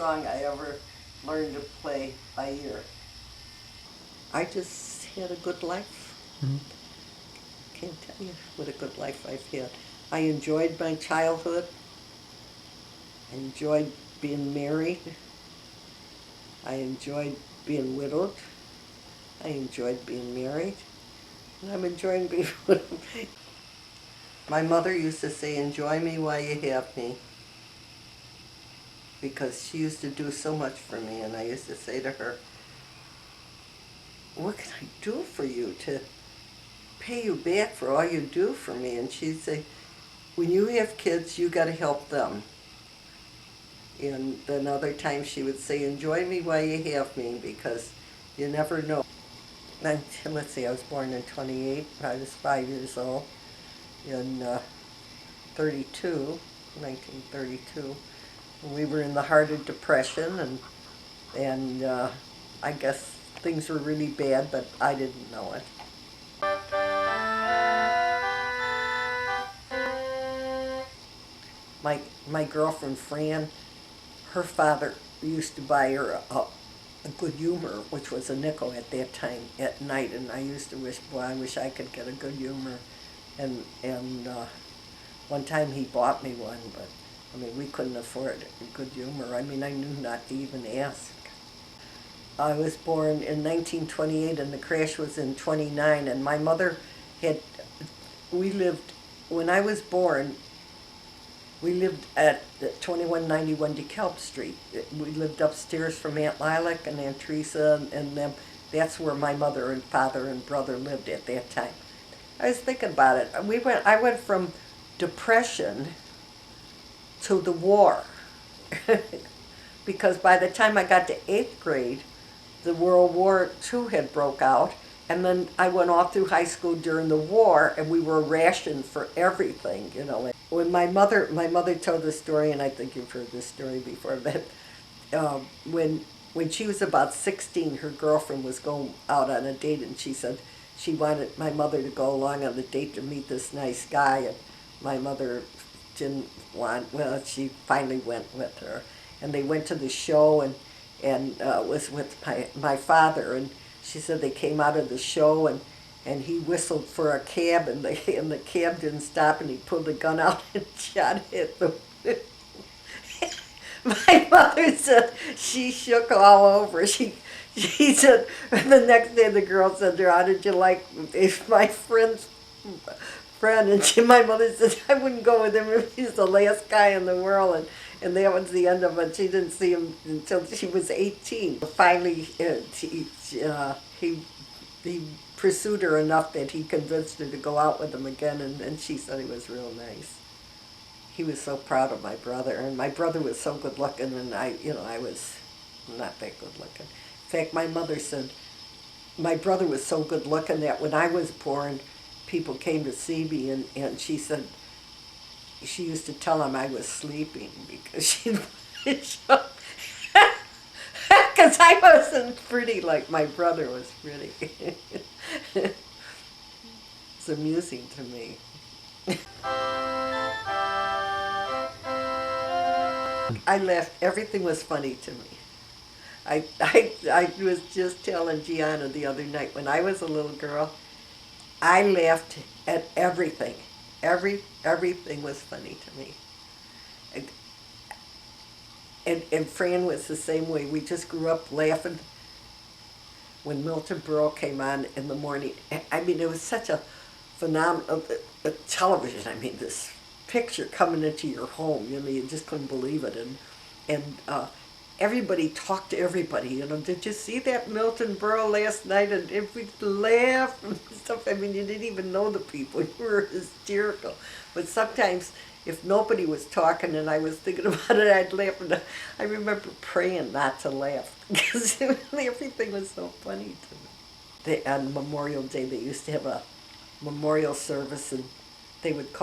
song I ever learned to play by ear. I just had a good life. Mm-hmm. Can't tell you what a good life I've had. I enjoyed my childhood. I enjoyed being married. I enjoyed being widowed. I enjoyed being married. And I'm enjoying being widowed. My mother used to say, enjoy me while you have me. Because she used to do so much for me, and I used to say to her, what can I do for you to pay you back for all you do for me? And she'd say, when you have kids, you got to help them. And then other times she would say, enjoy me while you have me, because you never know. And let's see, I was born in 28. I was 5 years old in 1932. And we were in the heart of Depression, and I guess things were really bad, but I didn't know it. My girlfriend Fran, her father used to buy her a good humor, which was a nickel at that time at night, and I used to wish, boy, I wish I could get a good humor. And one time he bought me one, but I mean, we couldn't afford a good humor. I mean, I knew not to even ask. I was born in 1928 and the crash was in 29, and my mother when I was born, we lived at 2191 DeKalb Street. We lived upstairs from Aunt Lilac and Aunt Teresa and them. That's where my mother and father and brother lived at that time. I was thinking about it. I went from Depression to the war. Because by the time I got to 8th grade, the World War II had broke out, and then I went off through high school during the war, and we were rationed for everything, you know. When my mother told the story, and I think you've heard this story before, but when she was about 16, her girlfriend was going out on a date, and she said she wanted my mother to go along on the date to meet this nice guy, and my mother didn't want, well, she finally went with her. And they went to the show and was with my father, and she said they came out of the show and he whistled for a cab, and the cab didn't stop, and he pulled the gun out and shot at them. My mother said she shook all over. She said the next day the girl said to her, how did you like my friend's friend? And my mother said, I wouldn't go with him if he's the last guy in the world. And that was the end of it. She didn't see him until she was 18. Finally, he pursued her enough that he convinced her to go out with him again, and she said he was real nice. He was so proud of my brother, and my brother was so good looking, and I was not that good looking. In fact, my mother said my brother was so good looking that when I was born, people came to see me, and she said she used to tell him I was sleeping because she because I wasn't pretty like my brother was pretty. It's amusing to me. I laughed. Everything was funny to me. I was just telling Gianna the other night, when I was a little girl, I laughed at everything. Everything was funny to me. And Fran was the same way. We just grew up laughing when Milton Berle came on in the morning. I mean, it was such a phenomenal television. I mean, this picture coming into your home, you know, you just couldn't believe it. And everybody talked to everybody, you know. Did you see that Milton Berle last night? And everybody laughed and stuff. I mean, you didn't even know the people. You were hysterical. But sometimes, if nobody was talking and I was thinking about it, I'd laugh. And I remember praying not to laugh because everything was so funny to me. On Memorial Day, they used to have a memorial service, and they would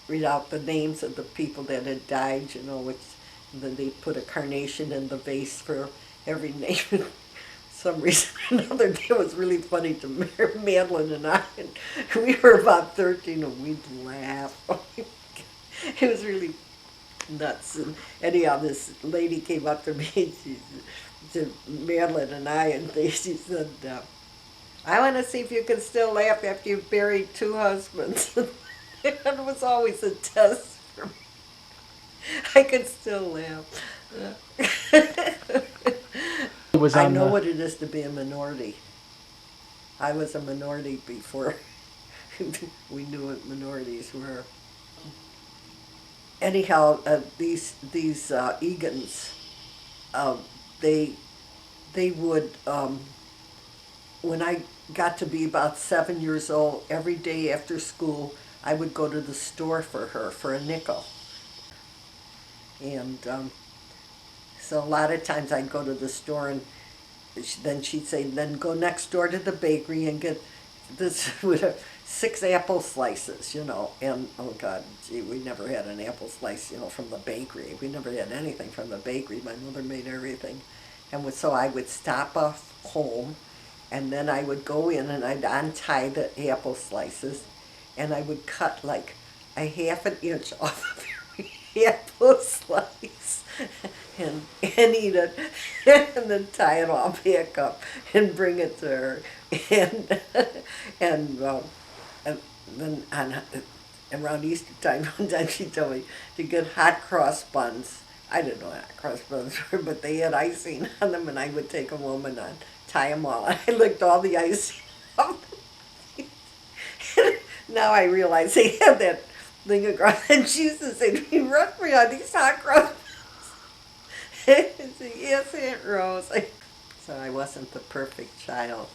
read out the names of the people that had died, you know, and then they put a carnation in the vase for every name. For some reason or another, it was really funny to Madeline and I. And we were about 13 and we'd laugh. It was really nuts. And anyhow, this lady came up to me, to Madeline and I, and she said, I want to see if you can still laugh after you've buried two husbands. It was always a test for me. I could still laugh. It was I on know the. what it is to be a minority. I was a minority before we knew what minorities were. Anyhow, these Egans, um, they they would when I got to be about 7 years old, every day after school, I would go to the store for her for a nickel. And so a lot of times I'd go to the store and then she'd say, then go next door to the bakery and get this with 6 apple slices, And oh God, gee, we never had an apple slice, from the bakery. We never had anything from the bakery. My mother made everything. And so I would stop off home and then I would go in and I'd untie the apple slices and I would cut like a half an inch off of every apple slice and eat it and then tie it all back up and bring it to her and and then around Easter time one time she told me to get hot cross buns. I didn't know what hot cross buns were, but they had icing on them, and I would take them home and tie them all. I licked all the icing off. Now I realize they had that thing across, and she used to say to me, "Rosemarie, are these hot cross buns?" I said, "Yes, Aunt Rose." So I wasn't the perfect child.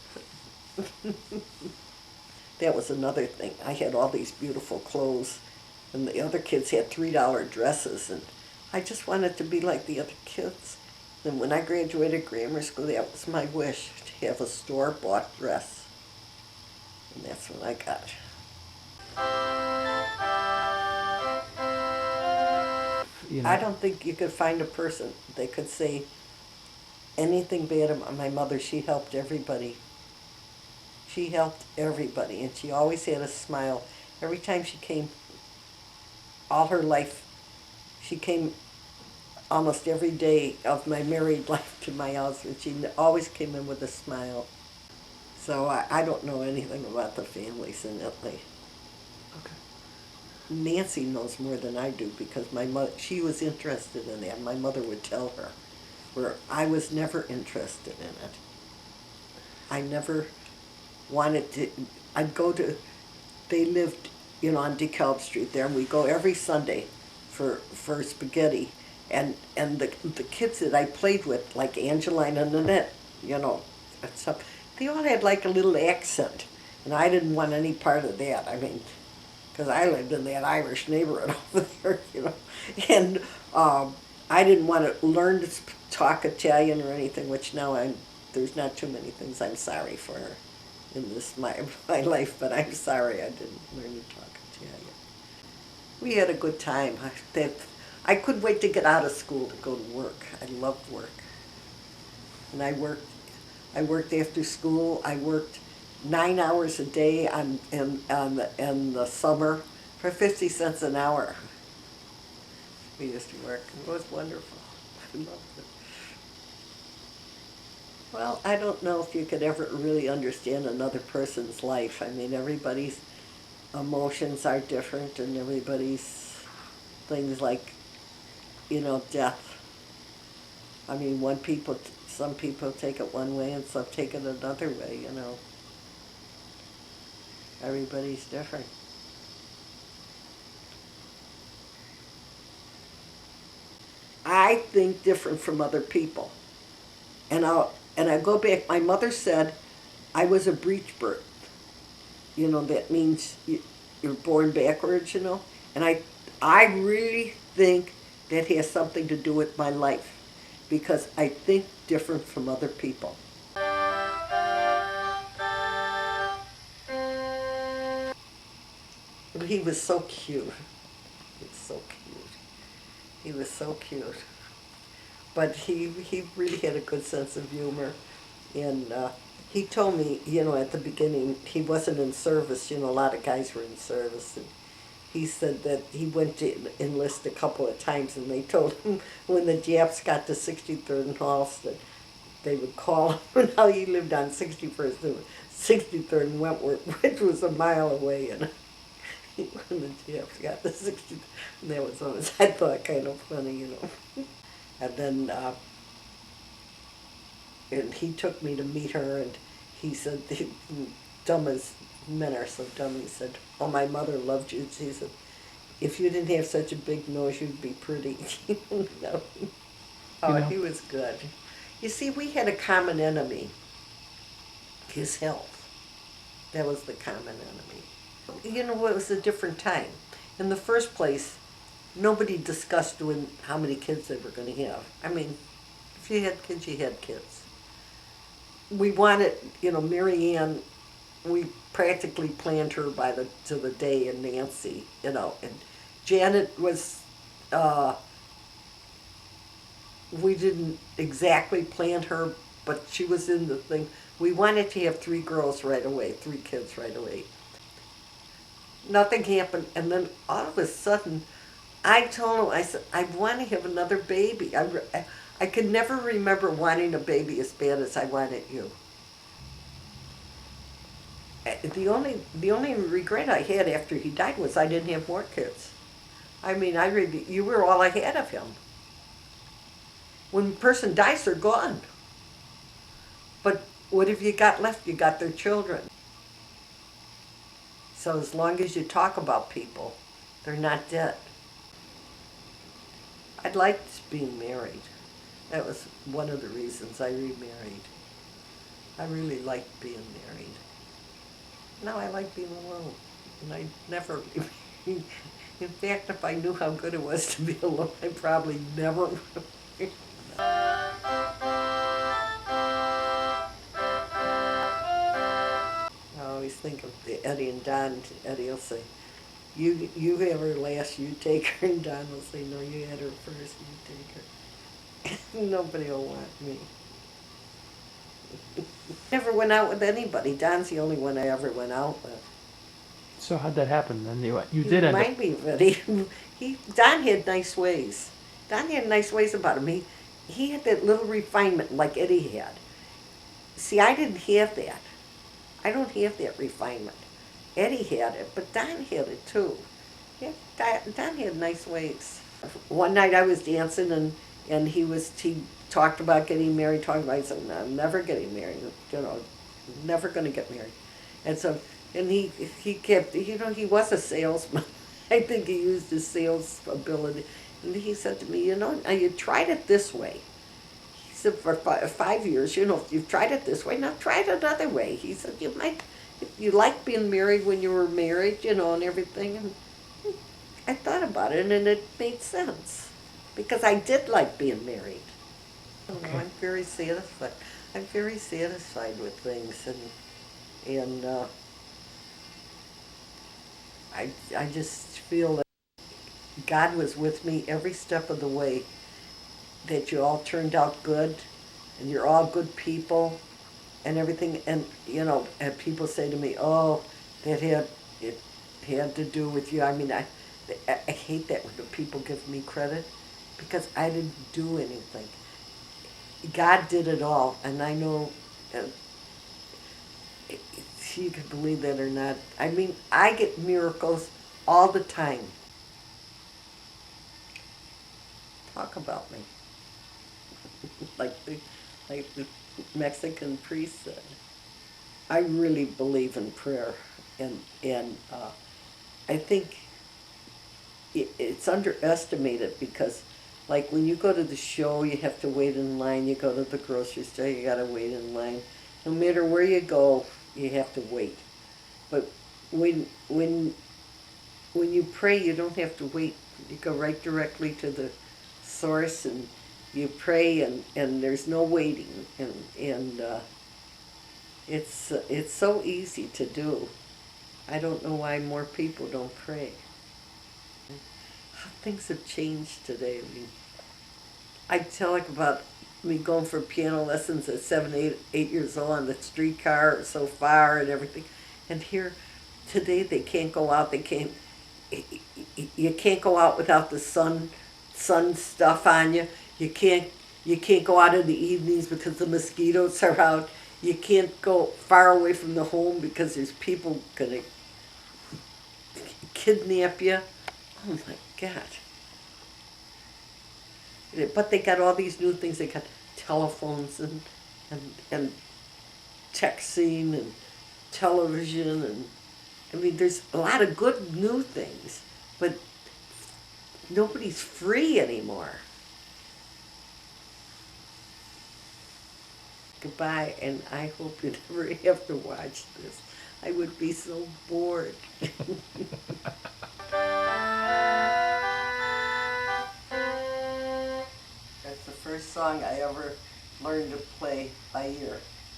That was another thing. I had all these beautiful clothes, and the other kids had $3 dresses, and I just wanted to be like the other kids. And when I graduated grammar school, that was my wish, to have a store-bought dress. And that's what I got. I don't think you could find a person that could say anything bad about my mother. She helped everybody. She helped everybody, and she always had a smile. Every time she came, all her life, she came almost every day of my married life to my house, and she always came in with a smile. So I don't know anything about the families in Italy. Okay. Nancy knows more than I do because my mother, she was interested in that. My mother would tell her, where I was never interested in it. I never wanted to. I'd go to. They lived, on DeKalb Street there, and we go every Sunday for spaghetti. And the kids that I played with, like Angeline and Nanette, and stuff, they all had like a little accent, and I didn't want any part of that. I mean, because I lived in that Irish neighborhood over there, and I didn't want to learn to talk Italian or anything, which now there's not too many things I'm sorry for in my life, but I'm sorry I didn't learn to talk Italian. We had a good time. I couldn't wait to get out of school to go to work. I loved work. And I worked after school. I worked 9 hours a day in the summer for 50 cents an hour. We used to work. It was wonderful. I loved it. Well, I don't know if you could ever really understand another person's life. I mean, everybody's emotions are different, and everybody's things like, death. I mean, some people take it one way and some take it another way, Everybody's different. I think different from other people. And I go back, my mother said I was a breech bird. That means you're born backwards, And I really think that has something to do with my life because I think different from other people. He was so cute. He was so cute. He was so cute. But he really had a good sense of humor. And he told me, at the beginning, he wasn't in service. A lot of guys were in service. And he said that he went to enlist a couple of times, and they told him when the Japs got to 63rd and Halsted, they would call him. And now he lived on 61st and 63rd and Wentworth, which was a mile away. And when the Japs got to 60th, and that was always, I thought, kind of funny. And then and he took me to meet her, and he said, dumb as men are so dumb, he said, oh, my mother loved you. He said, if you didn't have such a big nose, you'd be pretty. No. Oh, he was good. You see, we had a common enemy, his health. That was the common enemy. It was a different time. In the first place, nobody discussed how many kids they were going to have. I mean, if you had kids, you had kids. We wanted, Mary Ann, we practically planned her to the day, and Nancy, and Janet was, we didn't exactly plan her, but she was in the thing. We wanted to have 3 girls right away, 3 kids right away. Nothing happened, and then all of a sudden, I told him, I said, I want to have another baby. I could never remember wanting a baby as bad as I wanted you. The only regret I had after he died was I didn't have more kids. I mean, you were all I had of him. When a person dies, they're gone. But what have you got left? You got their children. So as long as you talk about people, they're not dead. I liked being married. That was one of the reasons I remarried. I really liked being married. Now I like being alone. And I never, in fact, if I knew how good it was to be alone, I probably never. I always think of Eddie and Don. Eddie will say, you have her last, you take her. And Don will say, no, you had her first, you take her. Nobody will want me. Never went out with anybody. Don's the only one I ever went out with. So how'd that happen? Then you did end up. Remind me of it. Don had nice ways. Don had nice ways about him. He had that little refinement like Eddie had. See, I didn't have that. I don't have that refinement. Eddie had it, but Don had it too. Yeah, Don had nice ways. One night I was dancing, and he talked about getting married, I said, no, I'm never getting married, never going to get married. And so, and he kept, he was a salesman. I think he used his sales ability. And he said to me, now you tried it this way. He said, for 5 years, you've tried it this way, now try it another way. He said, you liked being married when you were married, and everything. And I thought about it, and it made sense. Because I did like being married. Okay. I'm very satisfied. I'm very satisfied with things, and I just feel that God was with me every step of the way. That you all turned out good, and you're all good people, and everything. And and people say to me, "Oh, it had to do with you." I mean, I hate that when people give me credit, because I didn't do anything. God did it all, and I know, if you can believe that or not. I mean, I get miracles all the time. Talk about me. like the Mexican priest said. I really believe in prayer, and I think it's underestimated, because like when you go to the show, you have to wait in line. You go to the grocery store, you gotta wait in line. No matter where you go, you have to wait. But when you pray, you don't have to wait. You go right directly to the source, and you pray, and there's no waiting, and it's so easy to do. I don't know why more people don't pray. How things have changed today. I mean, I tell about me going for piano lessons at 7, 8 years old on the streetcar so far and everything. And here today they can't go out, they can't. you can't go out without the sun stuff on you. You can't go out in the evenings because the mosquitoes are out. You can't go far away from the home because there's people gonna kidnap you. Oh my God. But they got all these new things. They got telephones and texting and television and I mean there's a lot of good new things, but nobody's free anymore. Goodbye, and I hope you never have to watch this. I would be so bored. That's the first song I ever learned to play by ear.